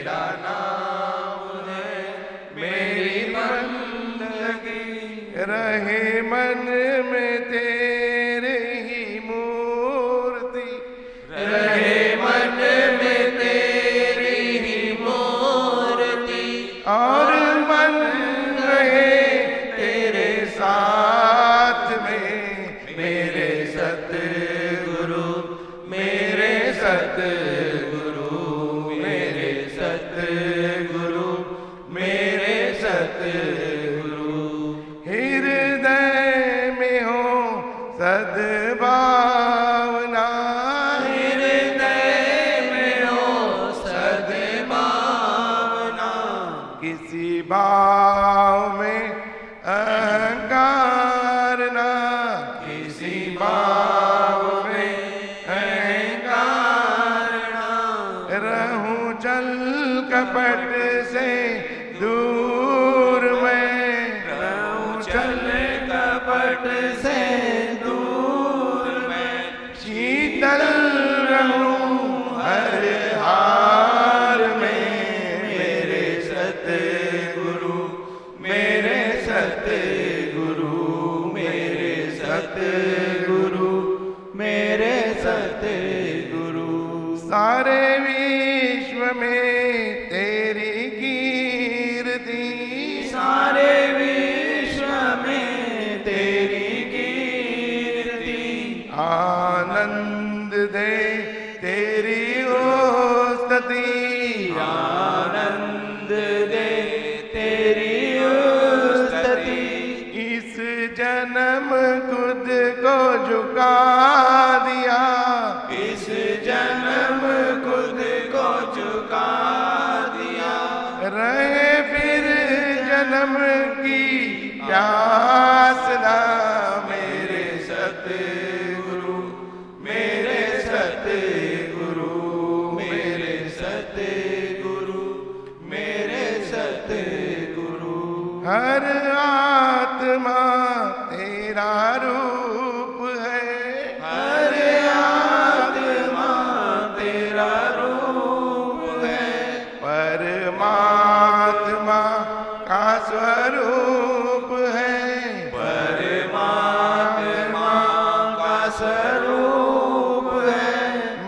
तेरा नाम है मेरी बंदगी, रहे मन में तेरे ही मूर्ति, रहे मन में तेरी ही मूर्ति, और मन रहे तेरे साथ में मेरे सतगुरु, मेरे सतगुरु, मेरे सतगुरु, मेरे सतगुरु। हृदय में हो सद्भावना, हृदय में हो सद्भावना, किसी भाव में अहंकार ना, किसी भाव में अहंकार ना, रहूं चल कपट से दूर में, रहूं चल कपट से दूर में, शीतल रहूं हर हाल में मेरे सतगुरु, मेरे सतगुरु, मेरे सतगुरु, मेरे सतगुरु। सारे विश्व में तेरी कीर्ति, सारे विश्व में तेरी कीर्ति, आनंद दे तेरी स्तुति, आनंद दे तेरी स्तुति। इस जन्म खुद को झुका दिया, इस जन्म खुद को झुका दिया, रहे फिर जन्म की प्यास ना मेरे सतगुरु, मेरे सतगुरु, मेरे सतगुरु, मेरे सतगुरु। हर आत्मा तेरा रूप है, हर आत्मा तेरा रूप है, परमात्मा का स्वरूप है, परमात्मा का स्वरूप है।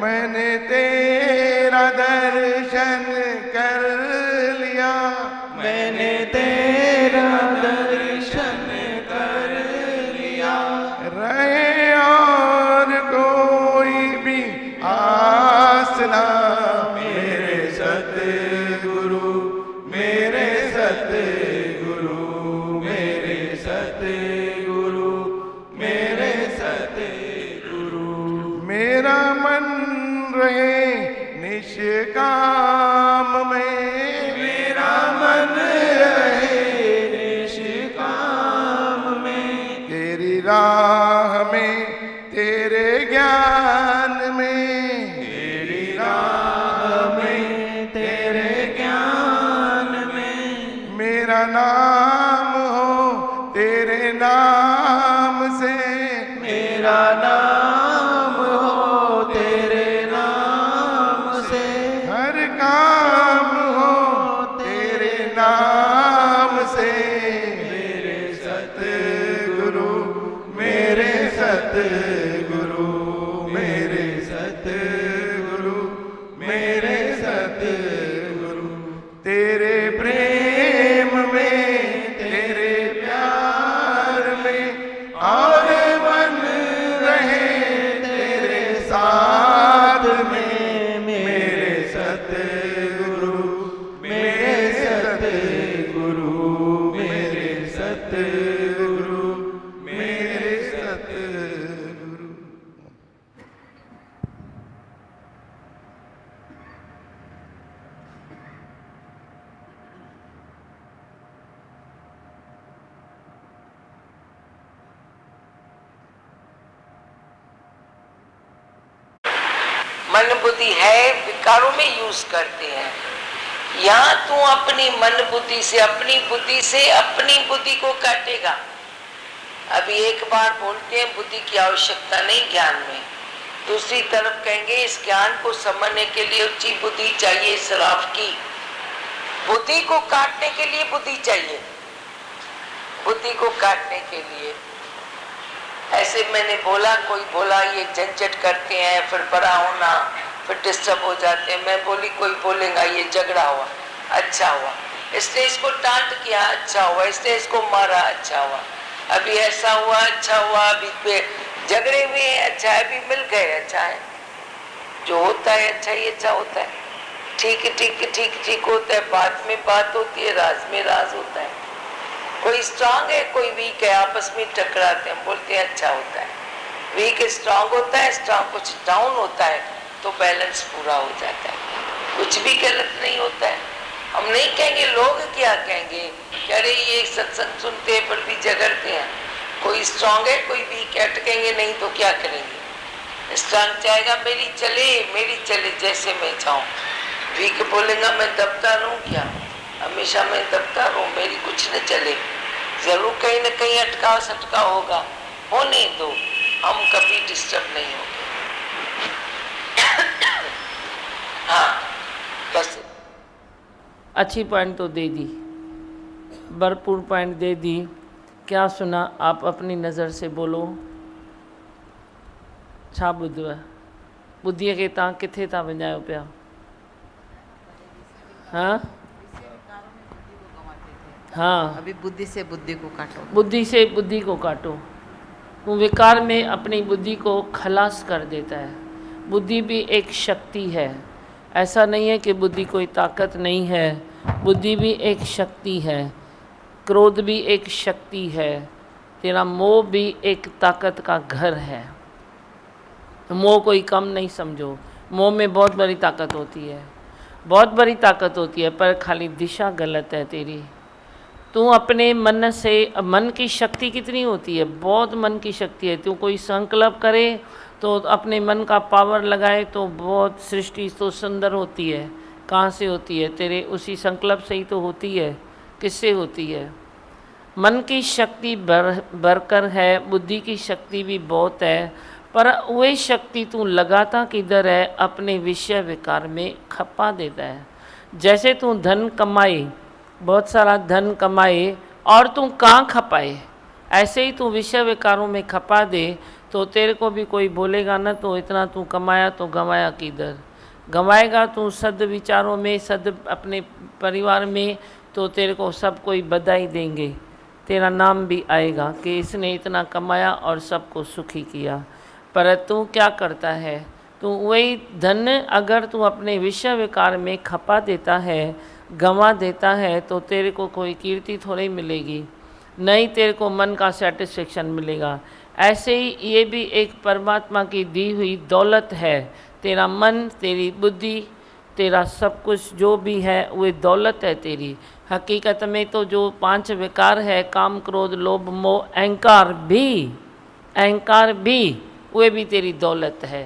मैंने तेरा दर्शन कर लिया, मैंने तेरा दर्शन कर लिया, रहे और कोई भी आस ना मेरे सतगुरु, मेरे सतगुरु, मेरे सतगुरु, मेरे सतगुरु। मेरा मन रहे निष्काम में, मेरा मन रहे निष्काम में, तेरी राह में तेरे ज्ञान में, तेरी राह में तेरे ज्ञान में, मेरा नाम हो तेरे नाम से, मेरा नाम हो तेरे नाम से, हर काम हो तेरे नाम से मेरे सतगुरु, मेरे सतगुरु, मेरे सतगुरु, मेरे सतगुरु। तेरे प्रेम में, तेरे प्यार में, और मन रहे तेरे साथ में मेरे सतगुरु, मेरे सतगुरु, मेरे सतगुरु, मेरे सतगुरु। मन बुद्धि है विकारों में यूज करते हैं। यहाँ तू अपनी मन बुद्धि से, अपनी बुद्धि से अपनी बुद्धि को काटेगा। अभी एक बार बोलते हैं बुद्धि की आवश्यकता नहीं ज्ञान में, दूसरी तरफ कहेंगे इस ज्ञान को समझने के लिए ऊंची बुद्धि चाहिए सराफ की, बुद्धि को काटने के लिए बुद्धि चाहिए, बुद्धि को काटने के लिए। ऐसे मैंने बोला, कोई बोला ये झंझट करते हैं, फिर बड़ा होना, फिर डिस्टर्ब हो जाते हैं। मैं बोली कोई बोलेगा ये झगड़ा हुआ, अच्छा हुआ, इसने इसको डांट किया, अच्छा हुआ, इसने इसको मारा, अच्छा हुआ, अभी ऐसा हुआ, अच्छा हुआ, अभी झगड़े हुए, अच्छा है, अभी मिल गए, अच्छा है। जो होता है अच्छा ही अच्छा होता है, ठीक ठीक ठीक ठीक होता है, बात में बात होती है, राज में राज होता है। कोई स्ट्रांग है, कोई वीक है, आपस में टकराते हैं, बोलते हैं अच्छा होता है। वीक स्ट्रांग होता है, स्ट्रांग कुछ डाउन होता है तो बैलेंस पूरा हो जाता है, कुछ भी गलत नहीं होता है। हम नहीं कहेंगे, लोग क्या कहेंगे कि अरे ये सत्संग सुनते हैं पर भी झगड़ते हैं। कोई स्ट्रांग है, कोई वीक है, अटकेंगे नहीं तो क्या करेंगे। स्ट्रांग चाहेगा मेरी चले जैसे मैं चाहूँ, वीक बोलेगा मैं दबता रहूँ क्या, हमेशा मैं दबता रहूँ, मेरी कुछ न चले। जरूर कहीं न कहीं अटकाव सटका होगा, होने दो, हम कभी डिस्टर्ब नहीं होंगे। हाँ बस अच्छी पॉइंट तो दे दी, भरपूर पॉइंट दे दी। क्या सुना आप अपनी नज़र से बोलो। छा ॿुधव, ॿुधीअ खे तव्हां किथे था वञायो पिया? हाँ हाँ, अभी बुद्धि से बुद्धि को काटो, बुद्धि से बुद्धि को काटो। वो विकार में अपनी बुद्धि को खलास कर देता है। बुद्धि भी एक शक्ति है, ऐसा नहीं है कि बुद्धि कोई ताकत नहीं है, बुद्धि भी एक शक्ति है। क्रोध भी एक शक्ति है, तेरा मोह भी एक ताकत का घर है। मोह कोई कम नहीं समझो, मोह में बहुत बड़ी ताकत होती है, बहुत बड़ी ताकत होती है, पर खाली दिशा गलत है तेरी। तू अपने मन से, मन की शक्ति कितनी होती है, बहुत मन की शक्ति है। तू कोई संकल्प करे तो अपने मन का पावर लगाए तो बहुत सृष्टि तो सुंदर होती है। कहाँ से होती है? तेरे उसी संकल्प से ही तो होती है। किससे होती है? मन की शक्ति बरकर है, बुद्धि की शक्ति भी बहुत है, पर वही शक्ति तू लगाता किधर है? अपने विषय विकार में खपा देता है। जैसे तू धन कमाए, बहुत सारा धन कमाए और तू कहाँ खपाए, ऐसे ही तू विषय विकारों में खपा दे तो तेरे को भी कोई बोलेगा ना, तो इतना तू कमाया तो गंवाया किधर? गंवाएगा तू सद विचारों में, सद अपने परिवार में, तो तेरे को सब कोई बधाई देंगे, तेरा नाम भी आएगा कि इसने इतना कमाया और सबको सुखी किया। पर तू क्या करता है? तू वही धन अगर तू अपने विषय विकार में खपा देता है, गंवा देता है, तो तेरे को कोई कीर्ति थोड़ी मिलेगी, नहीं तेरे को मन का सेटिस्फेक्शन मिलेगा। ऐसे ही ये भी एक परमात्मा की दी हुई दौलत है। तेरा मन, तेरी बुद्धि, तेरा सब कुछ जो भी है वो दौलत है तेरी। हकीकत में तो जो 5 विकार है, काम क्रोध लोभ मोह अहंकार भी वे भी तेरी दौलत है।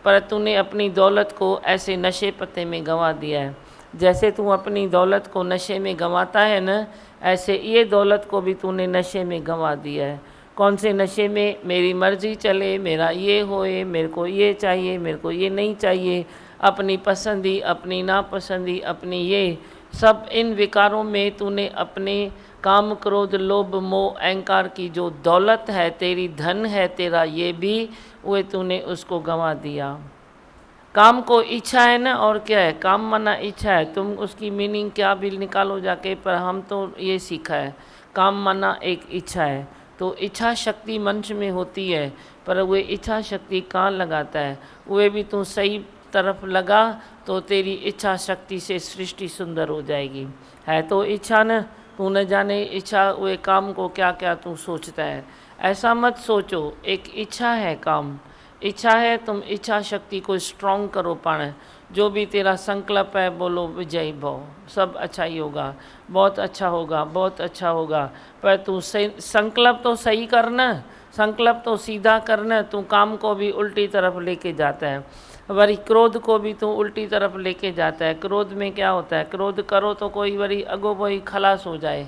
पर तूने अपनी दौलत को ऐसे नशे पत्ते में गंवा दिया है। जैसे तू अपनी दौलत को नशे में गंवाता है न, ऐसे ये दौलत को भी तूने नशे में गंवा दिया है। कौन से नशे में? मेरी मर्जी चले, मेरा ये होए, मेरे को ये चाहिए, मेरे को ये नहीं चाहिए, अपनी पसंदी, अपनी नापसंदी, अपनी ये सब, इन विकारों में तूने अपने काम क्रोध लोभ मोह अहंकार की जो दौलत है, तेरी धन है तेरा, ये भी वो तूने उसको गंवा दिया। काम को इच्छा है ना, और क्या है? काम माना इच्छा है। तुम उसकी मीनिंग क्या भी निकालो जाके, पर हम तो ये सीखा है, काम माना एक इच्छा है। तो इच्छा शक्ति मनुष्य में होती है, पर वो इच्छा शक्ति कहाँ लगाता है? वे भी तू सही तरफ लगा तो तेरी इच्छा शक्ति से सृष्टि सुंदर हो जाएगी। है तो इच्छा न, तू न जाने इच्छा वे काम को क्या क्या तू सोचता है। ऐसा मत सोचो, एक इच्छा है, काम इच्छा है, तुम इच्छा शक्ति को स्ट्रॉन्ग करो। पाण जो भी तेरा संकल्प है बोलो विजयी भव, सब अच्छा ही होगा, बहुत अच्छा होगा, बहुत अच्छा होगा। पर तू संकल्प तो सही करना, संकल्प तो सीधा करना। तू काम को भी उल्टी तरफ लेके जाता है, वरी क्रोध को भी तू उल्टी तरफ लेके जाता है। क्रोध में क्या होता है? क्रोध करो तो कोई वरी अगो पोई खलास हो जाए,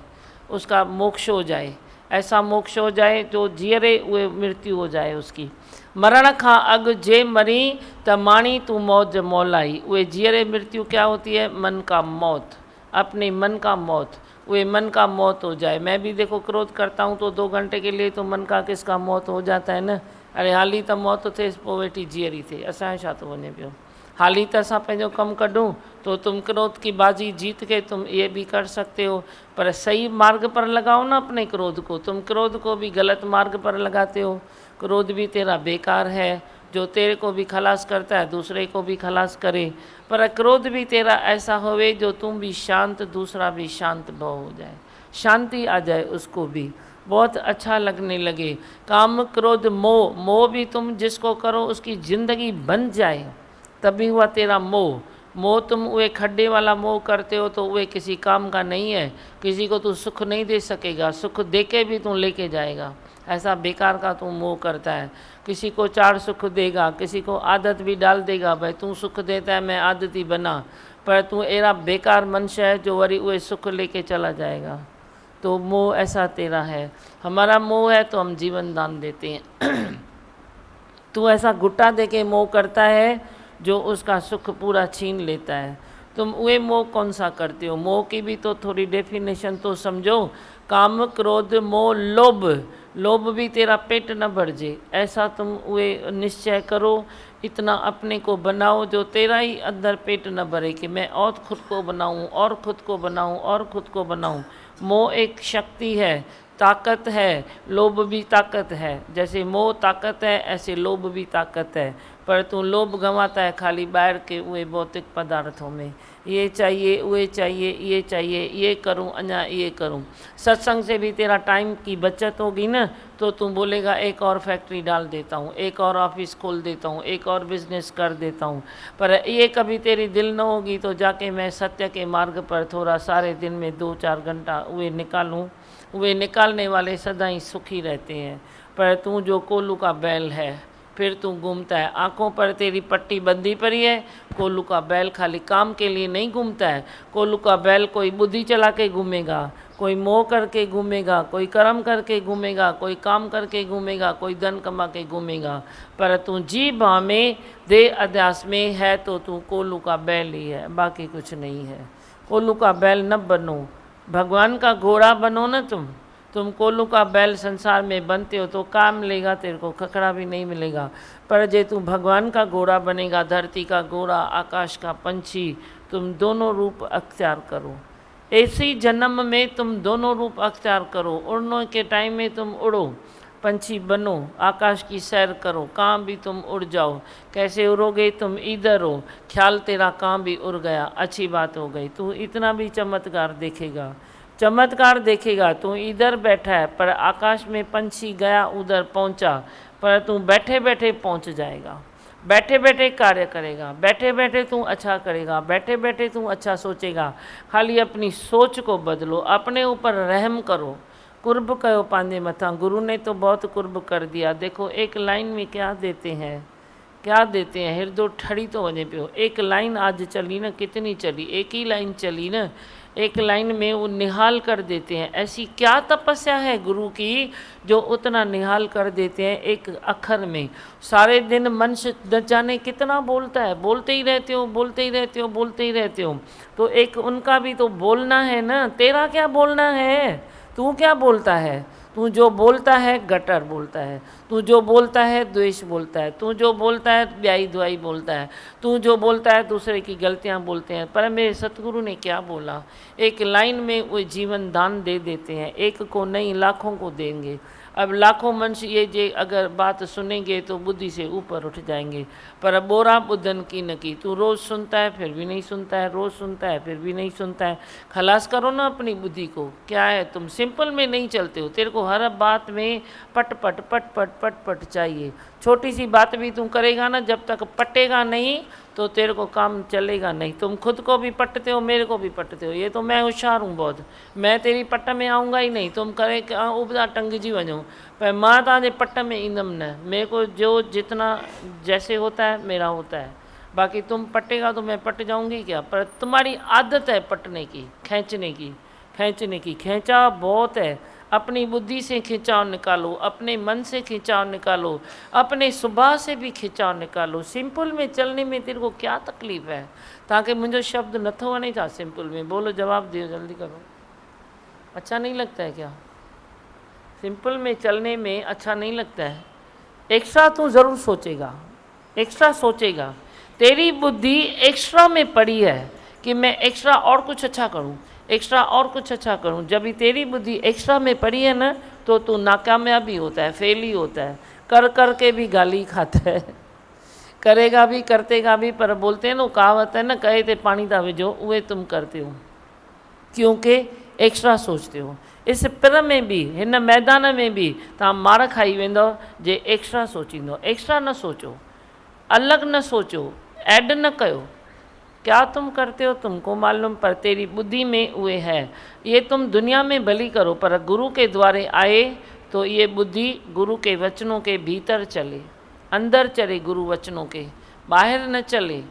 उसका मोक्ष हो जाए, ऐसा मोक्ष हो जाए जो जीअरे उहे मृत्यु हो जाए उसकी। मरण खां अॻु जे मरी त माणी तू मौज मौलाई। उहे जीअरे मृत्यु क्या होती है? मन का मौत, अपने मन का मौत, वे मन का मौत हो जाए। मैं भी देखो क्रोध करता हूँ तो 2 घंटे के लिए तो मन का किसका मौत हो जाता है न। अरे हाली त मौत थिएसि पोइ वेठी जीअरी थिए, असांजो छा थो वञे पियो। हाली त असां पंहिंजो कमु कढूं तो तुम क्रोध की बाजी जीत के तुम ये भी कर सकते हो, पर सही मार्ग पर लगाओ ना अपने क्रोध को। तुम क्रोध को भी गलत मार्ग पर लगाते हो। क्रोध भी तेरा बेकार है, जो तेरे को भी खलास करता है दूसरे को भी खलास करे। पर क्रोध भी तेरा ऐसा होवे जो तुम भी शांत, दूसरा भी शांत भाव हो जाए, शांति आ जाए, उसको भी बहुत अच्छा लगने लगे। काम क्रोध मोह, मोह भी तुम जिसको करो उसकी ज़िंदगी बन जाए, तभी हुआ तेरा मोह। मोह तुम वे खड्डे वाला मोह करते हो तो वे किसी काम का नहीं है। किसी को तू सुख नहीं दे सकेगा, सुख दे के भी तू लेके जाएगा, ऐसा बेकार का तू मोह करता है। किसी को 4 सुख देगा, किसी को आदत भी डाल देगा, भाई तू सुख देता है मैं आदती बना, पर तू एरा बेकार मनुष्य है जो वरी वे सुख लेके चला जाएगा। तो मोह ऐसा तेरा है। हमारा मोह है तो हम जीवन दान देते हैं। तू ऐसा घुट्टा दे के मोह करता है जो उसका सुख पूरा छीन लेता है। तुम वे मोह कौन सा करते हो? मोह की भी तो थोड़ी डेफिनेशन तो समझो। काम क्रोध मोह लोभ, लोभ भी तेरा पेट न भर जे, ऐसा तुम वे निश्चय करो। इतना अपने को बनाओ जो तेरा ही अंदर पेट न भरे कि मैं और खुद को बनाऊं और खुद को बनाऊं और खुद को बनाऊं। मोह एक शक्ति है, ताकत है, लोभ भी ताकत है। जैसे मोह ताकत है ऐसे लोभ भी ताकत है, पर तू लोभ गंवाता है खाली बाहर के वे भौतिक पदार्थों में। ये चाहिए, वे चाहिए, ये चाहिए, ये करूं, अञा ये करूं। सत्संग से भी तेरा टाइम की बचत होगी ना, तो तू बोलेगा एक और फैक्ट्री डाल देता हूँ, एक और ऑफिस खोल देता हूँ, एक और बिजनेस कर देता हूँ। पर ये कभी तेरी दिल न होगी तो जाके मैं सत्य के मार्ग पर थोड़ा सारे दिन में 2-4 घंटा वे निकालूं। वे निकालने वाले सदा ही सुखी रहते हैं। पर तू जो कोल्लू का बैल है, फिर तू घूमता है, आँखों पर तेरी पट्टी बंधी पड़ी है। कोल्लू का बैल खाली काम के लिए नहीं घूमता है। कोल्लू का बैल कोई बुद्धि चला के घूमेगा, कोई मोह करके घूमेगा, कोई कर्म करके घूमेगा, कोई काम करके घूमेगा, कोई धन कमा के घूमेगा। पर तू जी भा में देह अध्यास में है तो तू कोल्लू का बैल ही है, बाकी कुछ नहीं है। कोल्लू का बैल न बनो, भगवान का घोड़ा बनो ना। तुम कोल्लू का बैल संसार में बनते हो तो काम मिलेगा तेरे को, खखड़ा भी नहीं मिलेगा। पर जे तू भगवान का घोड़ा बनेगा, धरती का घोड़ा, आकाश का पंछी, तुम दोनों रूप अख्तियार करो। ऐसी जन्म में तुम दोनों रूप अख्तियार करो। उड़ने के टाइम में तुम उड़ो, पंछी बनो, आकाश की सैर करो, कहाँ भी तुम उड़ जाओ। कैसे उड़ोगे? तुम इधर हो, ख्याल तेरा कहाँ भी उड़ गया, अच्छी बात हो गई। तू इतना भी चमत्कार देखेगा, चमत्कार देखेगा। तू इधर बैठा है पर आकाश में पंछी गया उधर पहुंचा, पर तू बैठे बैठे पहुंच जाएगा। बैठे बैठे कार्य करेगा, बैठे बैठे तू अच्छा करेगा, बैठे बैठे तू अच्छा सोचेगा। खाली अपनी सोच को बदलो, अपने ऊपर रहम करो, कुर्ब कयो पांजे मथा। गुरु ने तो बहुत कुर्ब कर दिया। देखो एक लाइन में क्या देते हैं, क्या देते हैं, हृदय ठड़ी तो वने पियो। एक लाइन आज चली ना, कितनी चली, एक ही लाइन चली ना, एक लाइन में वो निहाल कर देते हैं। ऐसी क्या तपस्या है गुरु की जो उतना निहाल कर देते हैं एक अक्षर में। सारे दिन मनुष्य न जाने कितना बोलता है, बोलते ही रहते हो, बोलते ही रहते हो, बोलते ही रहते हो। तो एक उनका भी तो बोलना है ना, तेरा क्या बोलना है? तू क्या बोलता है? तू जो बोलता है गटर बोलता है, तू जो बोलता है द्वेष बोलता है, तू जो बोलता है ब्याई दुआई बोलता है, तू जो बोलता है दूसरे की गलतियां बोलते हैं। पर मेरे सतगुरु ने क्या बोला? एक लाइन में वो जीवन दान दे देते हैं, एक को नहीं लाखों को देंगे। अब लाखों मनुष्य ये जे अगर बात सुनेंगे तो बुद्धि से ऊपर उठ जाएंगे। पर बोरा बुद्धन की न की। तू रोज़ सुनता है फिर भी नहीं सुनता है, रोज़ सुनता है फिर भी नहीं सुनता है। खलास करो ना अपनी बुद्धि को। क्या है, तुम सिंपल में नहीं चलते हो, तेरे को हर बात में पट पट पट पट पट पट चाहिए। छोटी सी बात भी तुम करेगा ना, जब तक पटेगा नहीं तो तेरे को काम चलेगा नहीं। तुम खुद को भी पटते हो, मेरे को भी पटते हो। ये तो मैं होशियार हूँ बहुत, मैं तेरी पट में आऊँगा ही नहीं। तुम करे उबदा टंग जी वञो, पर मां ताजे पट में ईंदम न। मेरे को जो जितना जैसे होता है मेरा होता है, बाकी तुम पटेगा तो मैं पट जाऊँगी क्या? पर तुम्हारी आदत है पटने की, खींचने की, खींचने की, खींचा बहुत है। अपनी बुद्धि से खिंचाव निकालो, अपने मन से खिंचाव निकालो, अपने स्वभाव से भी खिंचाव निकालो। सिंपल में चलने में तेरे को क्या तकलीफ़ है? ताकि मुझे शब्द नथो वणे था सिंपल में। बोलो, जवाब दियो, जल्दी करो। अच्छा नहीं लगता है क्या? सिंपल में चलने में अच्छा नहीं लगता है? एक्स्ट्रा तू ज़रूर सोचेगा, एक्स्ट्रा सोचेगा। तेरी बुद्धि एक्स्ट्रा में पड़ी है कि मैं एक्स्ट्रा और कुछ अच्छा करूं, एक्स्ट्रा और कुछ अच्छा करूं। जब भी तेरी बुद्धि एक्स्ट्रा में पड़ी है ना, तो तू नाकामयाब ही होता है, फेल ही होता है, कर कर के भी गाली खाता है, करेगा भी करतेगा भी। पर बोलते हैं ना, कहावत है ना, कहे थे पानी दा विझो, उहे तुम करते हो, क्योंकि एक्स्ट्रा सोचते हो। इस पिर में भी, इन मैदान में भी तव्हां मार खाई वेंदो जे एक्स्ट्रा सोचींदो। एक्स्ट्रा न सोचो, अलग न सोचो, ऐड न कयो। क्या तुम करते हो तुमको मालूम, पर तेरी बुद्धि में उहे है। ये तुम दुनिया में भली करो, पर गुरु के द्वारे आए तो ये बुद्धि गुरु के वचनों के भीतर चले, अंदर चले गुरु वचनों के, बाहर न चले।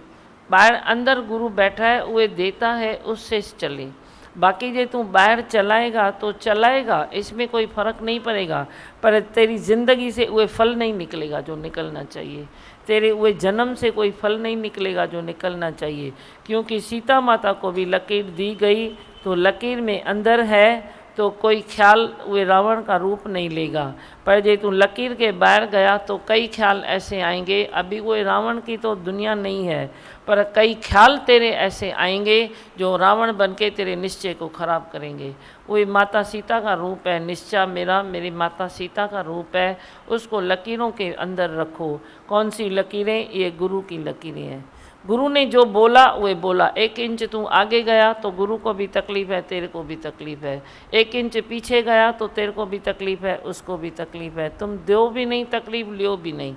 बाहर अंदर गुरु बैठा है, वह देता है, उससे चले। बाकी जे तू बाहर चलाएगा तो चलाएगा, इसमें कोई फ़र्क नहीं पड़ेगा, पर तेरी ज़िंदगी से वह फल नहीं निकलेगा जो निकलना चाहिए। तेरे वह जन्म से कोई फल नहीं निकलेगा जो निकलना चाहिए। क्योंकि सीता माता को भी लकीर दी गई, तो लकीर में अंदर है, तो कोई ख्याल वे रावण का रूप नहीं लेगा। पर जे तू लकीर के बाहर गया तो कई ख्याल ऐसे आएंगे। अभी कोई रावण की तो दुनिया नहीं है, पर कई ख्याल तेरे ऐसे आएंगे जो रावण बनके तेरे निश्चय को खराब करेंगे। वही माता सीता का रूप है निश्चय मेरा, मेरी माता सीता का रूप है। उसको लकीरों के अंदर रखो। कौन सी लकीरें? ये गुरु की लकीरें हैं। गुरु ने जो बोला वह बोला। 1 इंच तू आगे गया तो गुरु को भी तकलीफ़ है, तेरे को भी तकलीफ़ है। 1 इंच पीछे गया तो तेरे को भी तकलीफ़ है, उसको भी तकलीफ़ है। तुम दो भी नहीं तकलीफ़, लियो भी नहीं।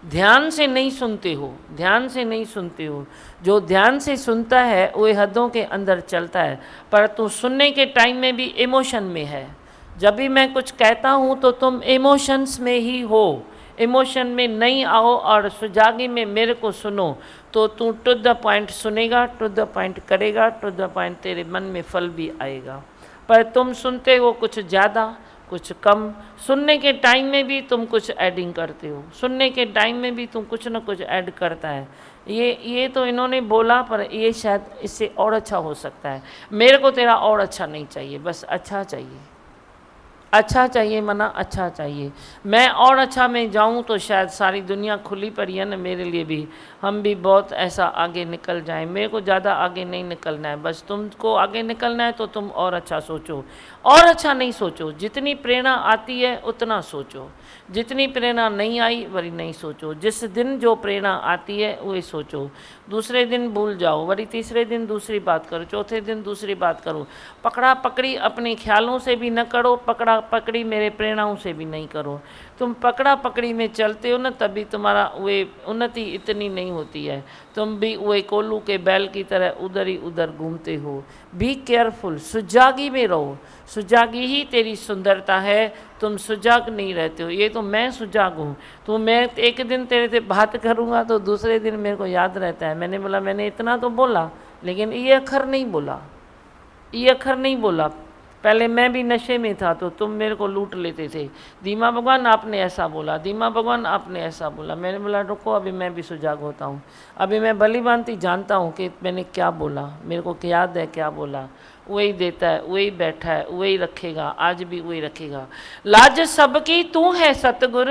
ध्यान से नहीं सुनते हो, ध्यान से नहीं सुनते हो। जो ध्यान से सुनता है वह हदों के अंदर चलता है, पर तू सुनने के टाइम में भी इमोशन में है। जब भी मैं कुछ कहता हूँ तो तुम इमोशंस में ही हो। इमोशन में नहीं आओ और सुजागी में मेरे को सुनो, तो तू टू द पॉइंट सुनेगा, टू द पॉइंट करेगा, टू द पॉइंट तेरे मन में फल भी आएगा। पर तुम सुनते हो कुछ ज़्यादा कुछ कम। सुनने के टाइम में भी तुम कुछ एडिंग करते हो, सुनने के टाइम में भी तुम कुछ न कुछ ऐड करता है। ये तो इन्होंने बोला, पर ये शायद इससे और अच्छा हो सकता है। मेरे को तेरा और अच्छा नहीं चाहिए, बस अच्छा चाहिए। अच्छा चाहिए मना अच्छा चाहिए। मैं और अच्छा में जाऊं तो शायद सारी दुनिया खुली पड़ी है ना मेरे लिए भी, हम भी बहुत ऐसा आगे निकल जाएं। मेरे को ज़्यादा आगे नहीं निकलना है, बस तुमको आगे निकलना है तो तुम और अच्छा सोचो। और अच्छा नहीं सोचो, जितनी प्रेरणा आती है उतना सोचो, जितनी प्रेरणा नहीं आई वरी नहीं सोचो। जिस दिन जो प्रेरणा आती है वही सोचो, दूसरे दिन भूल जाओ, वरी तीसरे दिन दूसरी बात करो, चौथे दिन दूसरी बात करो। पकड़ा पकड़ी अपने ख्यालों से भी न करो, पकड़ा पकड़ी मेरे प्रेरणाओं से भी नहीं करो। तुम पकड़ा पकड़ी में चलते हो ना, तभी तुम्हारा वे उन्नति इतनी नहीं होती है। तुम भी वे कोल्लू के बैल की तरह उधर ही उधर घूमते हो। बी केयरफुल, सुजागी में रहो। सुजागी ही तेरी सुंदरता है। तुम सुजाग नहीं रहते हो। ये तो मैं सुजाग हूँ, तो मैं एक दिन तेरे से बात करूँगा तो दूसरे दिन मेरे को याद रहता है, मैंने बोला मैंने इतना तो बोला, लेकिन ये अक्षर नहीं बोला, ये अक्षर नहीं बोला। पहले मैं भी नशे में था तो तुम मेरे को लूट लेते थे। दीमा भगवान आपने ऐसा बोला, दीमा भगवान आपने ऐसा बोला। मैंने बोला रुको, अभी मैं भी सुजाग होता हूँ। अभी मैं भली भांति जानता हूँ कि मैंने क्या बोला, मेरे को याद है क्या बोला। वही देता है, वही बैठा है, वही रखेगा, आज भी वही रखेगा। लाज सबकी तू है सतगुर,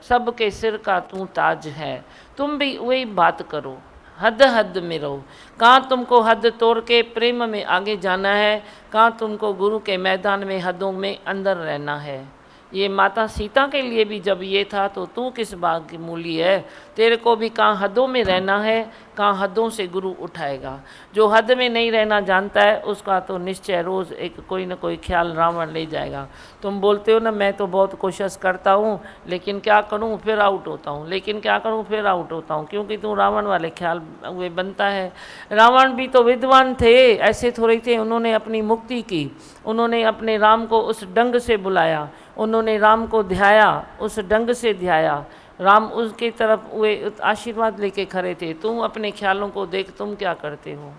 सबके सिर का तू ताज है। तुम भी वही बात करो, हद हद में रहो। कहाँ तुमको हद तोड़ के प्रेम में आगे जाना है, कहाँ तुमको गुरु के मैदान में हदों में अंदर रहना है। ये माता सीता के लिए भी जब ये था तो तू किस बात की मूली है। तेरे को भी कहाँ हदों में रहना है, कहाँ हदों से गुरु उठाएगा। जो हद में नहीं रहना जानता है उसका तो निश्चय रोज़ एक कोई ना कोई ख्याल रावण ले जाएगा। तुम बोलते हो ना मैं तो बहुत कोशिश करता हूँ लेकिन क्या करूँ फिर आउट होता हूँ, लेकिन क्या करूँ फिर आउट होता हूँ, क्योंकि तू रावण वाले ख्याल वे बनता है। रावण भी तो विद्वान थे, ऐसे थोड़े थे। उन्होंने अपनी मुक्ति की, उन्होंने अपने राम को उस ढंग से बुलाया, उन्होंने राम को ध्याया, उस ढंग से ध्याया। राम उसकी तरफ वे आशीर्वाद लेके खड़े थे। तुम अपने ख्यालों को देख, तुम क्या करते हो,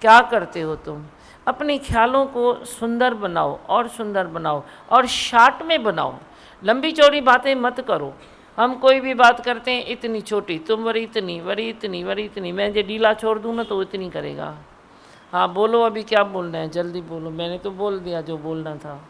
क्या करते हो तुम। अपने ख्यालों को सुंदर बनाओ और सुंदर बनाओ और शार्ट में बनाओ। लंबी चौड़ी बातें मत करो। हम कोई भी बात करते हैं इतनी छोटी, तुम वरी इतनी, वरी इतनी, वरी इतनी, मैं जो ढीला छोड़ दूँ ना तो इतनी करेगा। हाँ बोलो, अभी क्या बोलना है, जल्दी बोलो। मैंने तो बोल दिया जो बोलना था।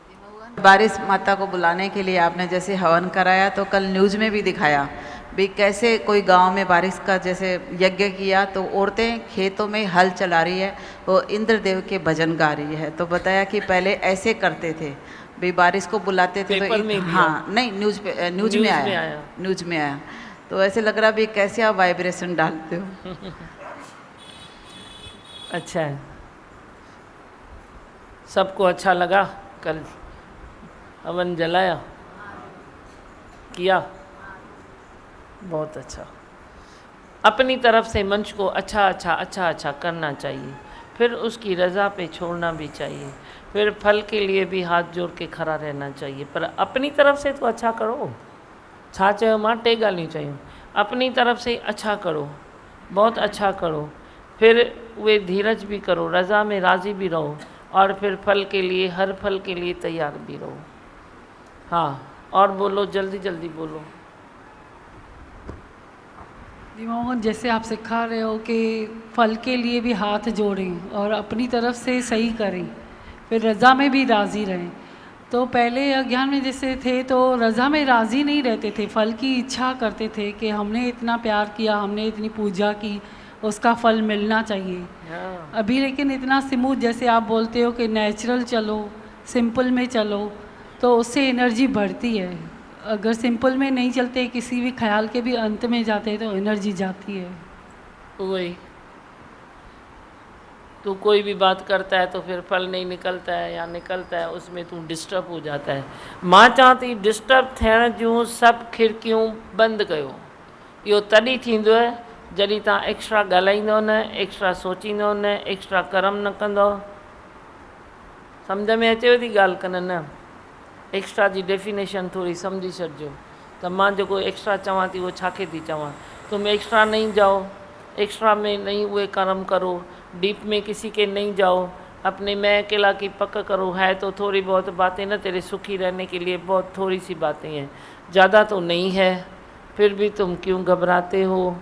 बारिश माता को बुलाने के लिए आपने जैसे हवन कराया, तो कल न्यूज़ में भी दिखाया भी कैसे कोई गांव में बारिश का जैसे यज्ञ किया, तो औरतें खेतों में हल चला रही है, वो इंद्रदेव के भजन गा रही है। तो बताया कि पहले ऐसे करते थे भी, बारिश को बुलाते थे पेपर तो में भी हाँ नहीं न्यूज़ में आया, न्यूज़ में आया। तो ऐसे लग रहा भी कैसे आप वाइब्रेशन डालते हो। अच्छा है, सबको अच्छा लगा। कल हवन जलाया, किया, बहुत अच्छा। अपनी तरफ से मंच को अच्छा करना चाहिए, फिर उसकी रज़ा पे छोड़ना भी चाहिए, फिर फल के लिए भी हाथ जोड़ के खड़ा रहना चाहिए। पर अपनी तरफ से तो अच्छा करो। छा चयो मां टे ॻाल्हियूं चयूं। अपनी तरफ से अच्छा करो, बहुत अच्छा करो, फिर वे धीरज भी करो, रज़ा में राज़ी भी रहो, और फिर फल के लिए, हर फल के लिए तैयार भी रहो। हाँ, और बोलो, जल्दी जल्दी बोलो। जी मोहन, जैसे आप सिखा रहे हो कि फल के लिए भी हाथ जोड़ें और अपनी तरफ से सही करें, फिर रज़ा में भी राज़ी रहें। तो पहले अज्ञान में जैसे थे तो रज़ा में राज़ी नहीं रहते थे, फल की इच्छा करते थे कि हमने इतना प्यार किया, हमने इतनी पूजा की, उसका फल मिलना चाहिए। हाँ। अभी लेकिन इतना स्मूथ, जैसे आप बोलते हो कि नेचुरल चलो, सिंपल में चलो, तो उससे एनर्जी बढ़ती है। अगर सिंपल में नहीं चलते, किसी भी ख्याल के भी अंत में जाते हैं, तो एनर्जी जाती है। वही, तू कोई भी बात करता है तो फिर फल नहीं निकलता है, या निकलता है उसमें तू डिस्टर्ब हो जाता है। मां चवां थी डिस्टर्ब थियण जूं सभु खिड़कियूं बंदि कयो। इहो तॾहिं थींदो जॾहिं तव्हां एक्स्ट्रा ॻाल्हाईंदो न, एक्स्ट्रा सोचींदो न, एक्स्ट्रा कर्म न कंदो। सम्झ में अचेव थी ॻाल्हि कन न? एक्स्ट्रा जी डेफिनेशन थोड़ी समझी छॾिजो। त मां जेको एक्स्ट्रा चवां थी उहो छाखे थी चवां। तुम एक्स्ट्रा नहीं जाओ, एक्स्ट्रा में नहीं हुए कर्म करो, डीप में किसी के नहीं जाओ, अपने मैं अकेला की पक करो। है तो थोड़ी बहुत बातें ना, तेरे सुखी रहने के लिए बहुत थोड़ी सी बातें हैं, ज़्यादा तो नहीं है, फिर भी तुम क्यों घबराते हो।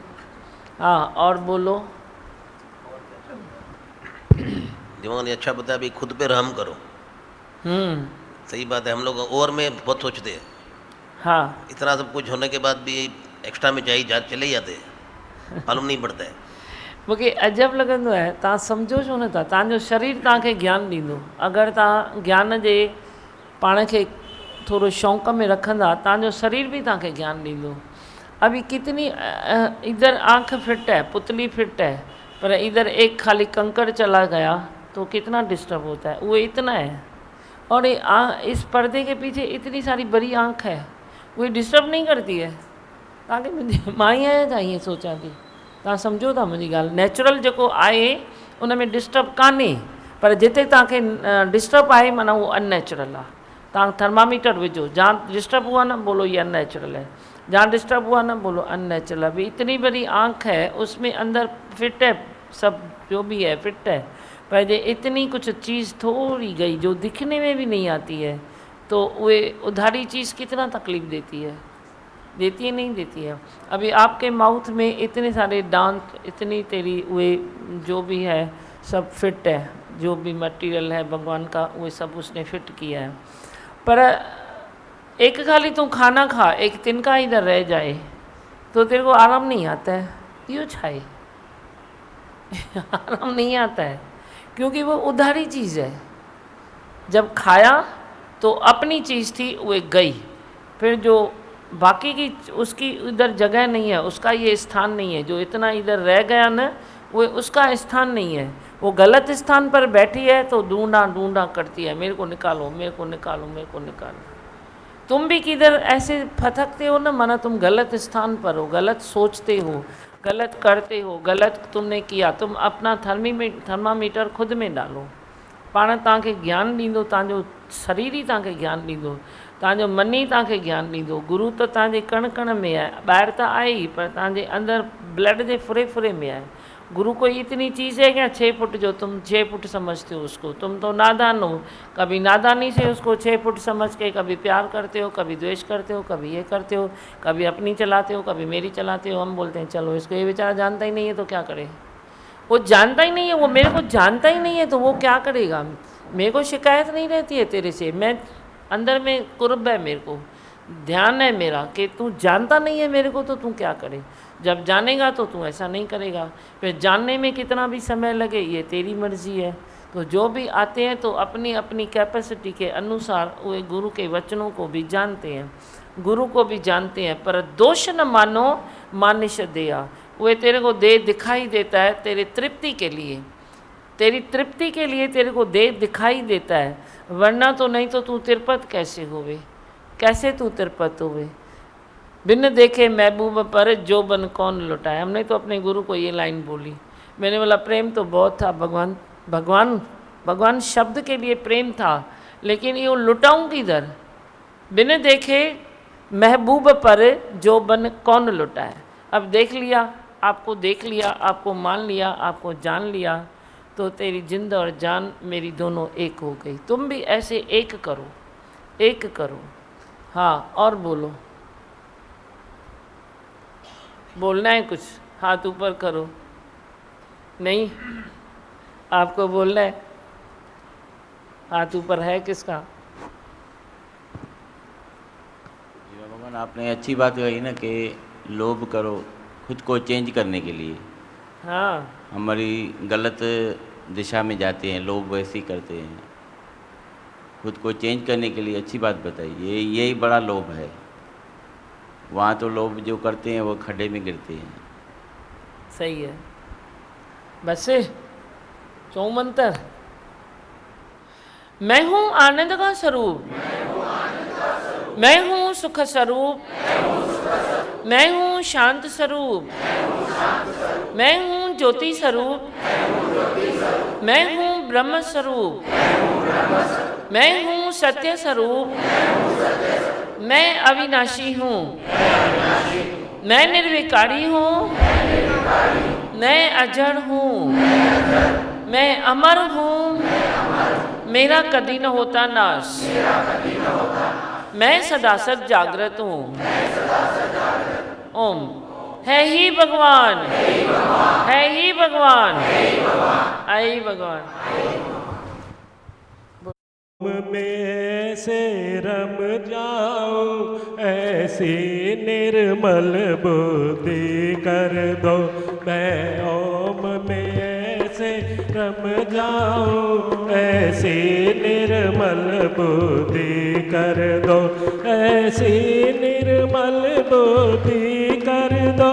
हाँ, और बोलो। दिमाग ने अच्छा बताया भी, खुद पे रहम करो। सही बात है, हम लोग ओवर में बहुत सोचते हैं। हाँ, इतना सब कुछ होने के बाद भी एक्स्ट्रा में चले जाते हैं, मालूम नहीं पड़ता है। मूंखे अजब लॻंदो आहे, तव्हां सम्झो छो नथा। तव्हांजो शरीर तव्हांखे ज्ञान ॾींदो। अगरि तव्हां ज्ञान जे पाण खे थोरो शौक़ में रखंदा, तव्हांजो शरीर भी तव्हांखे ज्ञान ॾींदो। अभी कितनी इधर आँख फिट है, पुतली फिट है, पर इधर एक खाली कंकड़ चला गया तो कितना डिस्टर्ब होता है। वो इतना है, और इस पर्दे के पीछे इतनी सारी बड़ी आँख है, वो डिस्टर्ब नहीं करती है। तव्हांखे मुंहिंजी मां ई आहियां छा ईअं सोचां थी? तव्हां सम्झो था मुंहिंजी ॻाल्हि? नेचुरल जेको आहे उन में डिस्टर्ब कान्हे, पर जिते तव्हांखे डिस्टर्ब आहे माना उहो अननेचुरल आहे। तव्हां थर्मामीटर विझो, जहाँ डिस्टर्ब हुआ ना बोलो ये अननेचुरल है, जहाँ डिस्टर्ब हुआ ना बोलो अननेचुरल है। भी इतनी बड़ी आँख है, उसमें अंदर फिट है, सब जो भी है फिट है, पर जे इतनी कुछ चीज़ थोड़ी गई जो दिखने में भी नहीं आती है, तो वे उधारी चीज़ कितना तकलीफ़ देती है, देती है नहीं देती है। अभी आपके माउथ में इतने सारे दांत, इतनी तेरी वे जो भी है सब फिट है, जो भी मटेरियल है भगवान का वो सब उसने फिट किया है। पर एक खाली तू खाना खा, एक तिनका इधर रह जाए तो तेरे को आराम नहीं आता है। यो छाए आराम नहीं आता है, क्योंकि वो उधारी चीज़ है। जब खाया तो अपनी चीज़ थी वो गई, फिर जो बाकी की उसकी इधर जगह नहीं है, उसका ये स्थान नहीं है। जो इतना इधर रह गया ना, वो उसका स्थान नहीं है। वो गलत स्थान पर बैठी है तो ढूंढा ढूंढा करती है, मेरे को निकालो, मेरे को निकालो, मेरे को निकालो। तुम भी किधर ऐसे फथकते हो ना, माना तुम गलत स्थान पर हो, गलत सोचते हो, गलत करते हो, गलत तुमने किया। तुम अपना थर्मामीटर खुद में डालो। पाण तव्हांखे ज्ञान ॾींदो, तव्हांजो शरीर ई तव्हांखे ज्ञान ॾींदो, तव्हांजो मन ई तव्हांखे ज्ञान ॾींदो। गुरु त तव्हांजे कण कण में आहे, ॿाहिरि त आहे ई, पर तव्हांजे अंदरि ब्लड जे फुरे फुरे में आहे। गुरु कोई इतनी चीज़ है क्या 6 फुट जो तुम 6 फुट समझते हो उसको? तुम तो नादान हो। कभी नादानी से उसको 6 फुट समझ के कभी प्यार करते हो, कभी द्वेष करते हो, कभी ये करते हो, कभी अपनी चलाते हो, कभी मेरी चलाते हो। हम बोलते हैं चलो इसको, ये बेचारा जानता ही नहीं है तो क्या करे? वो जानता ही नहीं है, वो मेरे को जानता ही नहीं है तो वो क्या करेगा? मेरे को शिकायत नहीं रहती है तेरे से, मैं अंदर में कुर्ब है, मेरे को ध्यान है मेरा कि तू जानता नहीं है मेरे को तो तू क्या करे? जब जानेगा तो तू ऐसा नहीं करेगा। फिर जानने में कितना भी समय लगे ये तेरी मर्जी है। तो जो भी आते हैं तो अपनी अपनी कैपेसिटी के अनुसार वे गुरु के वचनों को भी जानते हैं, गुरु को भी जानते हैं। पर दोष न मानो मानिश दया, वे तेरे को दे दिखाई देता है तेरे तृप्ति के लिए, तेरी तृप्ति के लिए तेरे को दे दिखाई देता है। वरना तो नहीं तो तू तिरपत कैसे होवे? कैसे तू तिरपत होवे? बिन देखे महबूब पर जो बन कौन लुटाए। हमने तो अपने गुरु को ये लाइन बोली। मैंने बोला प्रेम तो बहुत था, भगवान भगवान भगवान शब्द के लिए प्रेम था, लेकिन ये लुटाऊं किधर? बिन देखे महबूब पर जो बन कौन लुटाए। अब देख लिया, आपको देख लिया, आपको मान लिया, आपको जान लिया, तो तेरी जिंद और जान मेरी दोनों एक हो गई। तुम भी ऐसे एक करो, एक करो। हाँ, और बोलो, बोलना है कुछ? हाथ ऊपर करो। नहीं, आपको बोलना है? हाथ ऊपर है किसका? भगवान आपने अच्छी बात कही ना कि लोभ करो खुद को चेंज करने के लिए। हाँ, हमारी गलत दिशा में जाते हैं लोग, वैसे ही करते हैं। खुद को चेंज करने के लिए अच्छी बात बताई, यही बड़ा लोभ है। वहाँ तो लोग जो करते हैं वो खड्डे में गिरते हैं। सही है। बस चौमंतर, मैं हूँ आनंद का स्वरूप, मैं हूँ सुख स्वरूप, मैं हूँ शांत स्वरूप, मैं हूँ ज्योति स्वरूप, मैं हूँ ब्रह्म स्वरूप, मैं हूँ सत्य स्वरूप, मैं अविनाशी हूँ, मैं निर्विकारी हूँ, मैं अजड़ हूँ, मैं अमर हूँ, मेरा कभी न होता नाश, मैं सदा सद जागृत हूँ। ओम। है ही भगवान, है ही भगवान, है ही भगवान। में से रम जाऊं ऐसी निर्मल बुद्धि कर दो। मैं ओम में ऐसे रम जाऊं ऐसी निर्मल बुद्धि कर दो, ऐसी निर्मल बुद्धि कर दो,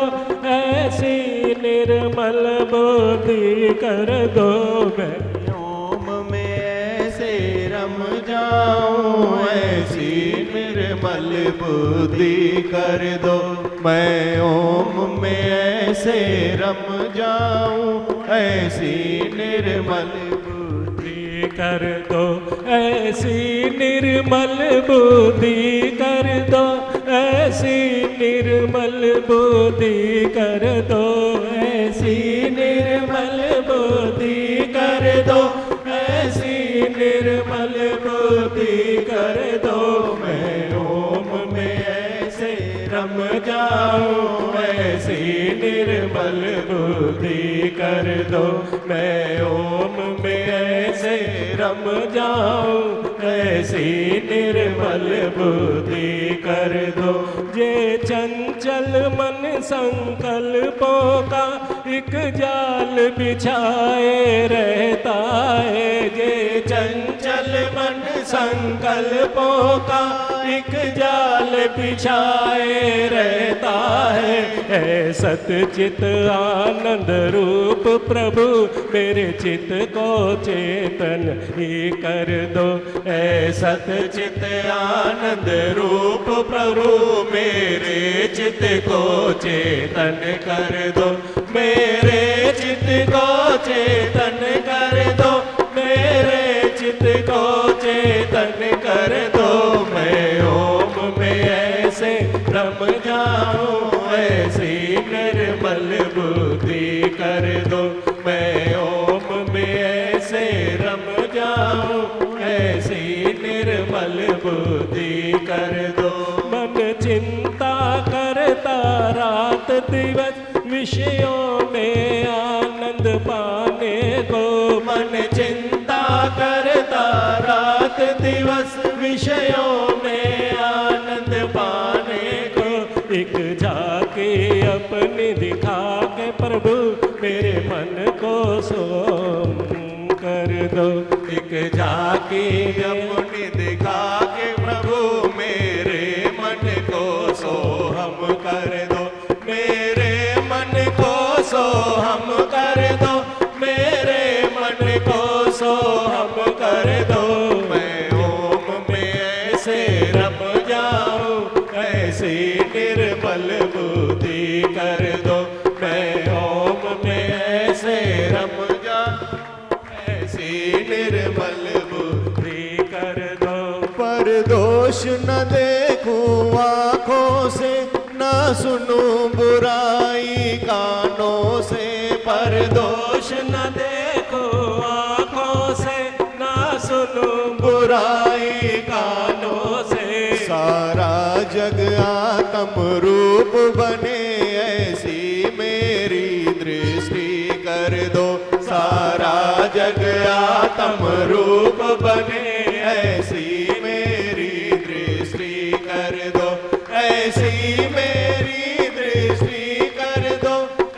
ऐसी निर्मल बुद्धि कर दो। मैं रम जाऊं ऐसी निर्मल बुद्धि कर दो। मैं ओम में ऐसे रम जाऊं ऐसी निर्मल बुद्धि कर दो, ऐसी निर्मल बुद्धि कर दो, ऐसी निर्मल बुद्धि कर दो, ऐसी निर्मल बुद्धि कर दो, ऐसी निर्मल बुद्धि कर दो। मैं ओम में ऐसे रम जाऊं ऐसी निर्मल बुद्धि कर दो। मैं ओम में ऐसे रम जाऊं ऐसी निर्मल बुद्धि कर दो। जे चंचल मन संकल्पों का एक जाल बिछाए रहता है, जे चंचल मन संकल्पों का एक जाल बिछाए रहता है। सतचित आनंद रूप प्रभु मेरे चित को चेतन ही कर दो। सतचित आनंद रूप प्रभु मेरे चित को चेतन कर दो, मेरे चित को चेतन कर दो, मेरे चित को चेतन कर दो। मैं ओम में ऐसे रम जाऊं ऐसी निर्मल बुद्धि कर दो। जाऊं ऐसी निर्मल बुद्धि कर दो। मन चिंता करता रात दिवस विषयों में आनंद पाने को। मन चिंता करता रात दिवस विषयों में आनंद पाने को। एक झाके अपने दिखा के प्रभु मेरे मन को सोम कर दो। एक झांकी अपनी दिखा के प्रभु मेरे मन को सोहम कर दो। मेरे मन को सोहम कर दो। मेरे मन को सोहम कर दो। मैं ओम में ऐसे रम जाऊं ऐसी निर्मल बुद्धि कर दो। मैं ओम में ऐसे रम जाऊं ऐसी निर्मल बुद्धि कर दो। पर दोष न देखूं आँखों से, न सुनूं बुराई कानों से। पर दोष न देखो आँखों से, न सुनूं बुराई कानों से। सारा जग आत्म रूप बने ऐसी मेरी दृष्टि कर दो। सारा जग आत्म रूप बने ऐसी मेरी दृष्टि कर दो। ऐसी मेरी दृष्टि कर दो।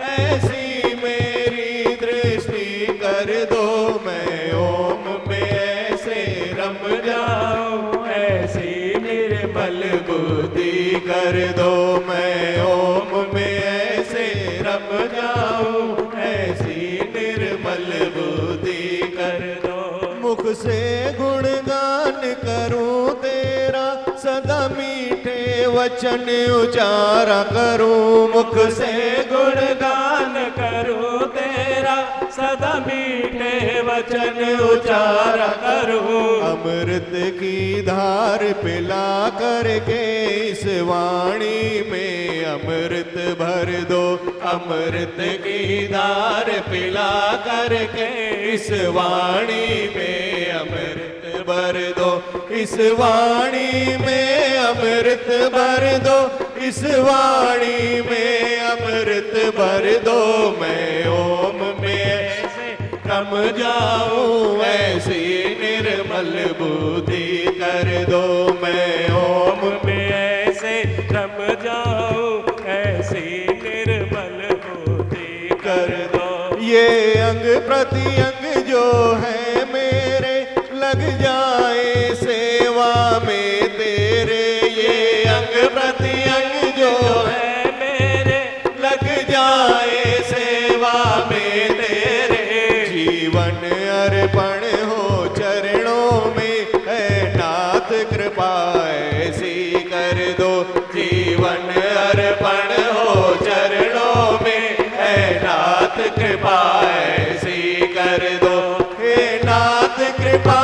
ऐसी मेरी दृष्टि कर दो। मैं ओम में ऐसे रम जाऊं ऐसी निर्मल बुद्धि कर दो। मैं ओम में ऐसे रम जाऊं ऐसी निर्मल बुद्धि कर दो। मुख से गुणगान करूं तेरा, सदा मीठे वचन उचारा करूं। मुख से गुणगान करूं तेरा, सदा मीठे वचन उचारा करूं। अमृत की धार पिला करके इस वाणी में अमृत भर दो। अमृत की धार पिला करके इस वाणी में अमृत भर दो। इस वाणी में अमृत भर दो। इस वाणी में अमृत भर दो। मैं ओम में ऐसे रम जाऊं ऐसी निर्मल बुद्धि कर दो। मैं ओम में ऐसे रम जाऊं ऐसी निर्मल बुद्धि कर दो। ये अंग प्रत्यंग जो है मेरे लग जाए सेवा में तेरे। ये अंग प्रत्यंग जो है मेरे लग जाए सेवा में तेरे। जीवन अर्पण हो चरणों में है नाथ कृपा ऐसी कर दो। जीवन अर्पण हो चरणों में है नाथ कृपा ऐसी कर दो। हे नाथ कृपा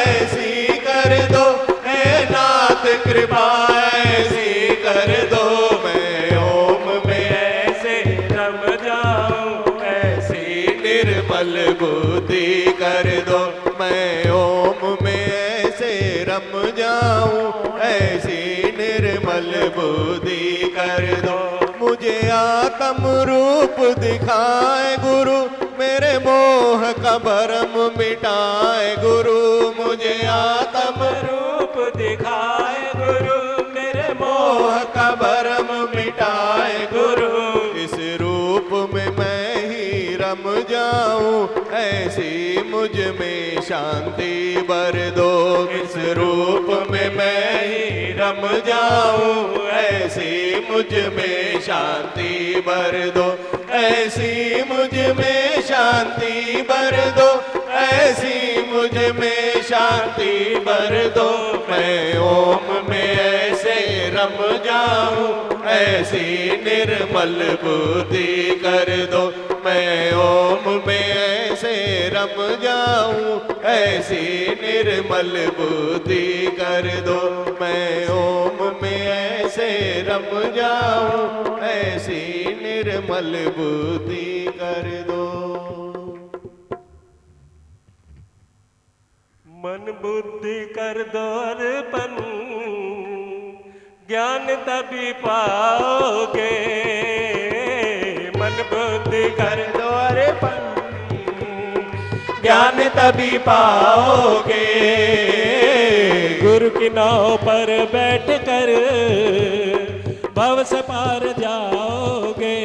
ऐसी कर दो। हे नाथ कृपा ऐसी कर दो। मैं ओम में ऐसे रम जाऊं ऐसी निर्मल बुद्धि कर दो। मैं ओम में ऐसे रम जाऊं ऐसी निर्मल बुद्धि कर दो। मुझे आत्म रूप दिखाए गुरु, मेरे मोह का भरम मिटाए गुरु। मुझे आत्म रूप दिखाए गुरु, मेरे मोह का भरम मिटाए गुरु। इस रूप में मैं ही रम जाऊं ऐसी मुझ में शांति भर दो। इस रूप में मैं ही रम जाऊं ऐसी मुझ में शांति भर दो। ऐसी मुझ में शांति भर दो। ऐसी मुझ में शांति भर दो। मैं ओम में ऐसे रम जाऊं ऐसी निर्मल बुद्धि कर दो। मैं ओम में ऐसे रम जाऊं ऐसी निर्मल बुद्धि कर दो। मैं ओम में ऐसे रम जाऊं ऐसी निर्मल बुद्धि कर दो। मन बुद्धि कर दो अर्पण, ज्ञान तभी पाओगे। मन बुद्धि कर दो अर्पण, ज्ञान तभी पाओगे। गुरु की नाव पर बैठ कर भव से पार जाओगे।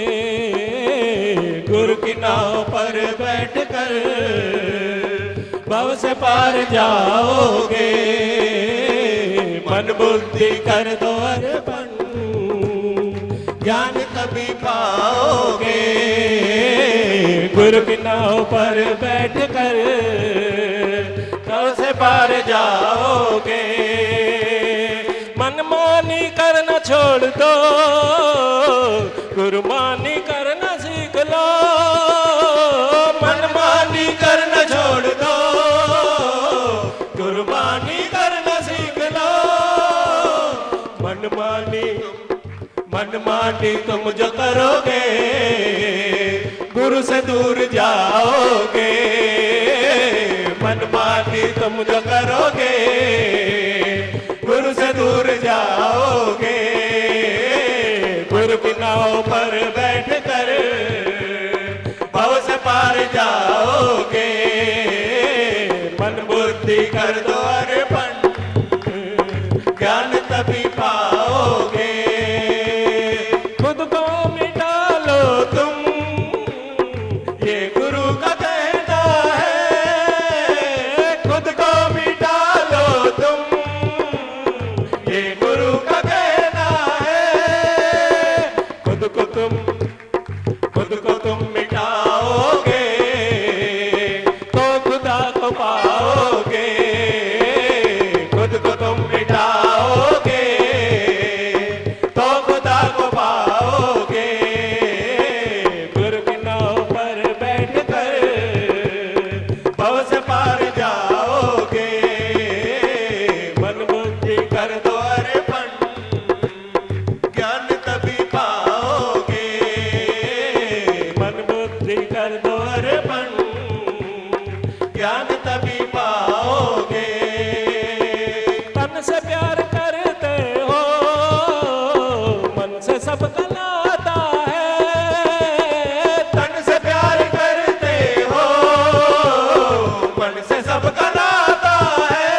गुरु की नाव पर बैठ कर भव से पार जाओगे। मन बुद्धि कर दो अर्पण, ज्ञान तभी पाओगे। गुरु की नाव पर बैठ कर भव से पार जाओगे। मनमानी करना छोड़ दो, गुरुमानी करना सीख लो। मनमानी करना छोड़ दो, गुरबानी करना सीख लो। मनमानी तुम जो करोगे, गुरु से दूर जाओगे। मनमानी तुम जो करोगे, गुरु से दूर जाओगे। गुरु की नाव पर बैठ कर भव से पार जाओगे। मन बुद्धि कर दो अर्पण, ज्ञान तभी पाओगे। खुद को मिटा लो तुम, ये गुरु का कहना है। खुद को मिटा लो तुम, ये गुरु का कहना है। खुद को तुम मिटाओगे तो खुदा को पाओगे। खुद को तुम मिटाओगे तो खुदा को पाओगे। गुरु की नाव पर बैठ कर भव से पार जाओगे। मन बुद्धि कर दो अर्पण, ज्ञान तभी पाओगे। मन बुद्धि कर दो अर्पण, ज्ञान तभी पाओगे। तन से प्यार करते हो, मन से सबका नाता है। तन से प्यार करते हो, मन से सबका नाता है।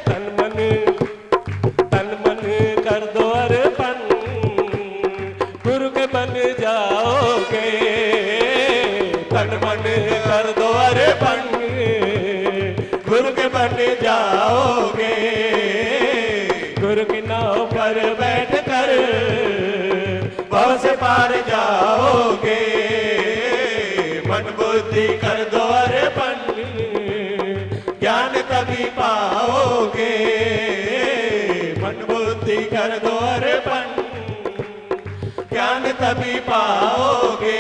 तन मन कर दो अर्पण, गुरु के बन जाओगे। तन मन कर दो अर्पण, गुरु के बन जाओगे। गुरु की नाव पर बैठ कर भव से पार जाओगे। मन बुद्धि कर दो अर्पण, ज्ञान तभी पाओगे। मन बुद्धि कर दो अर्पण, ज्ञान तभी पाओगे।